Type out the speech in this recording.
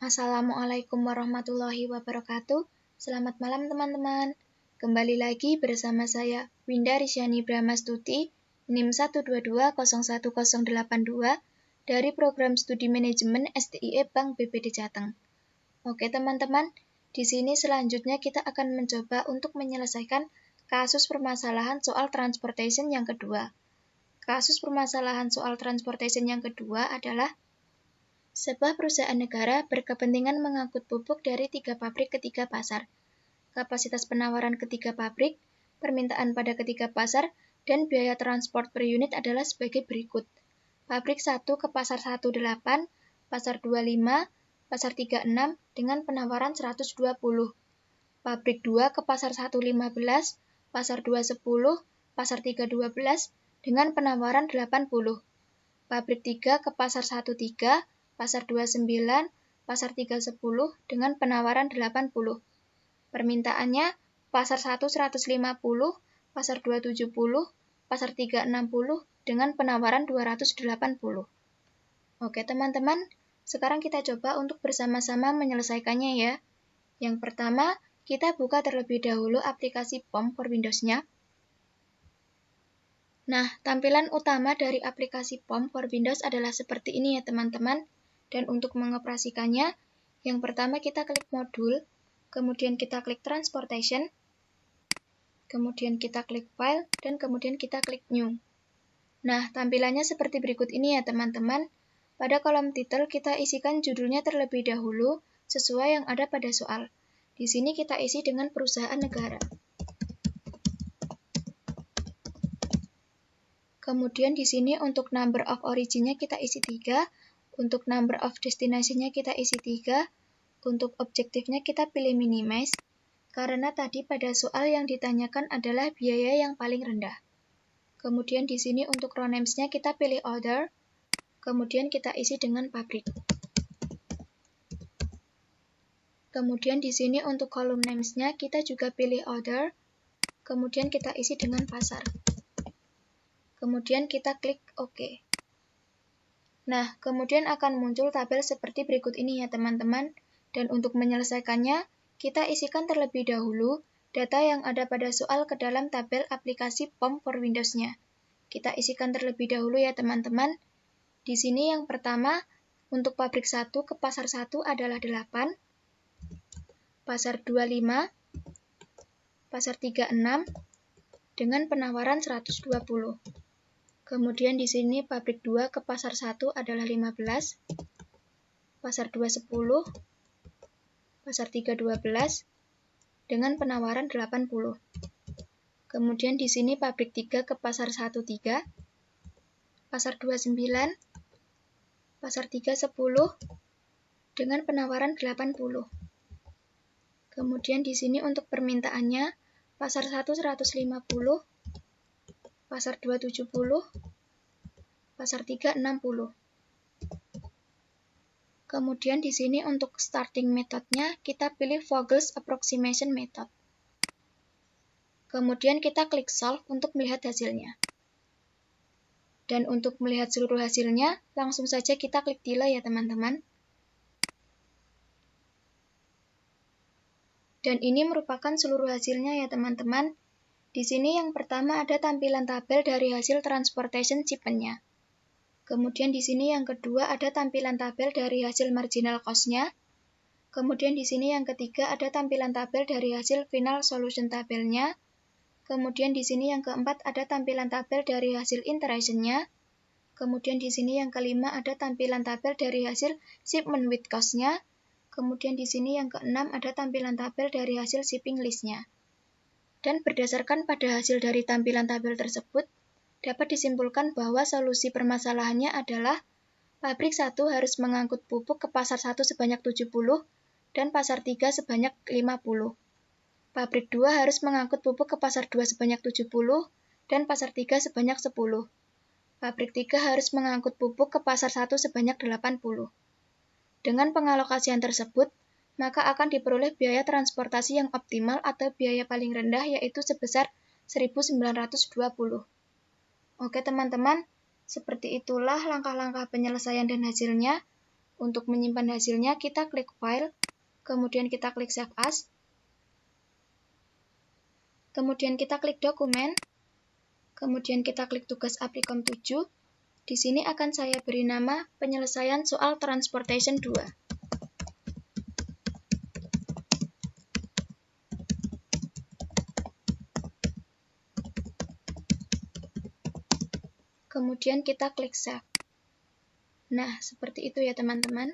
Assalamualaikum warahmatullahi wabarakatuh. Selamat malam teman-teman. Kembali lagi bersama saya Winda Risyani Brahmastuti, NIM 122010082 dari Program Studi Manajemen STIE Bank BPD Jateng. Oke teman-teman, di sini selanjutnya kita akan mencoba untuk menyelesaikan kasus permasalahan soal transportation yang kedua. Kasus permasalahan soal transportation yang kedua adalah sebuah perusahaan negara berkepentingan mengangkut pupuk dari 3 pabrik ke 3 pasar. Kapasitas penawaran ke 3 pabrik, permintaan pada ketiga pasar, dan biaya transport per unit adalah sebagai berikut. Pabrik 1 ke pasar 18, pasar 25, pasar 36 dengan penawaran 120. Pabrik 2 ke pasar 115, pasar 210, pasar 312 dengan penawaran 80. Pabrik 3 ke pasar 13, pasar 29, pasar 310 dengan penawaran 80. Permintaannya pasar 1 150, pasar 270, pasar 360 dengan penawaran 280. Oke teman-teman, sekarang kita coba untuk bersama-sama menyelesaikannya ya. Yang pertama, kita buka terlebih dahulu aplikasi POM for Windows-nya. Nah, tampilan utama dari aplikasi POM for Windows adalah seperti ini ya teman-teman. Dan untuk mengoperasikannya, yang pertama kita klik modul, kemudian kita klik transportation, kemudian kita klik file, dan kemudian kita klik new. Nah, tampilannya seperti berikut ini ya teman-teman. Pada kolom title kita isikan judulnya terlebih dahulu sesuai yang ada pada soal. Di sini kita isi dengan perusahaan negara. Kemudian di sini untuk number of origin-nya kita isi 3, untuk number of destination-nya kita isi 3, untuk objektifnya kita pilih minimize, karena tadi pada soal yang ditanyakan adalah biaya yang paling rendah. Kemudian di sini untuk row names-nya kita pilih order, kemudian kita isi dengan pabrik. Kemudian di sini untuk column names-nya kita juga pilih order, kemudian kita isi dengan pasar. Kemudian kita klik OK. Nah, kemudian akan muncul tabel seperti berikut ini ya teman-teman. Dan untuk menyelesaikannya, kita isikan terlebih dahulu data yang ada pada soal ke dalam tabel aplikasi POM for Windows-nya. Kita isikan terlebih dahulu ya teman-teman. Di sini yang pertama, untuk pabrik 1 ke pasar 1 adalah 8, pasar 25, pasar 36, dengan penawaran 120. Kemudian di sini pabrik 2 ke pasar 1 adalah 15, pasar 210, pasar 312 dengan penawaran 80. Kemudian di sini pabrik 3 ke pasar 13, pasar 29, pasar 310 dengan penawaran 80. Kemudian di sini untuk permintaannya pasar 1 150, pasar 270, pasar 360. Kemudian di sini untuk starting methodnya kita pilih Vogel's Approximation Method. Kemudian kita klik solve untuk melihat hasilnya. Dan untuk melihat seluruh hasilnya, langsung saja kita klik delay ya teman-teman. Dan ini merupakan seluruh hasilnya ya teman-teman. Di sini yang pertama ada tampilan tabel dari hasil transportation shipment-nya. Kemudian di sini yang kedua ada tampilan tabel dari hasil marginal cost-nya. Kemudian di sini yang ketiga ada tampilan tabel dari hasil final solution tabelnya. Kemudian di sini yang keempat ada tampilan tabel dari hasil iteration-nya. Kemudian di sini yang kelima ada tampilan tabel dari hasil shipment with cost-nya. Kemudian di sini yang keenam ada tampilan tabel dari hasil shipping list-nya. Dan berdasarkan pada hasil dari tampilan tabel tersebut, dapat disimpulkan bahwa solusi permasalahannya adalah pabrik 1 harus mengangkut pupuk ke pasar 1 sebanyak 70 dan pasar 3 sebanyak 50. Pabrik 2 harus mengangkut pupuk ke pasar 2 sebanyak 70 dan pasar 3 sebanyak 10. Pabrik 3 harus mengangkut pupuk ke pasar 1 sebanyak 80. Dengan pengalokasian tersebut, maka akan diperoleh biaya transportasi yang optimal atau biaya paling rendah yaitu sebesar 1.920. Oke teman-teman, seperti itulah langkah-langkah penyelesaian dan hasilnya. Untuk menyimpan hasilnya, kita klik File, kemudian kita klik Save As, kemudian kita klik Dokumen, kemudian kita klik tugas Applikom 7. Di sini akan saya beri nama penyelesaian soal Transportation 2. Kemudian kita klik Save. Nah, seperti itu ya teman-teman.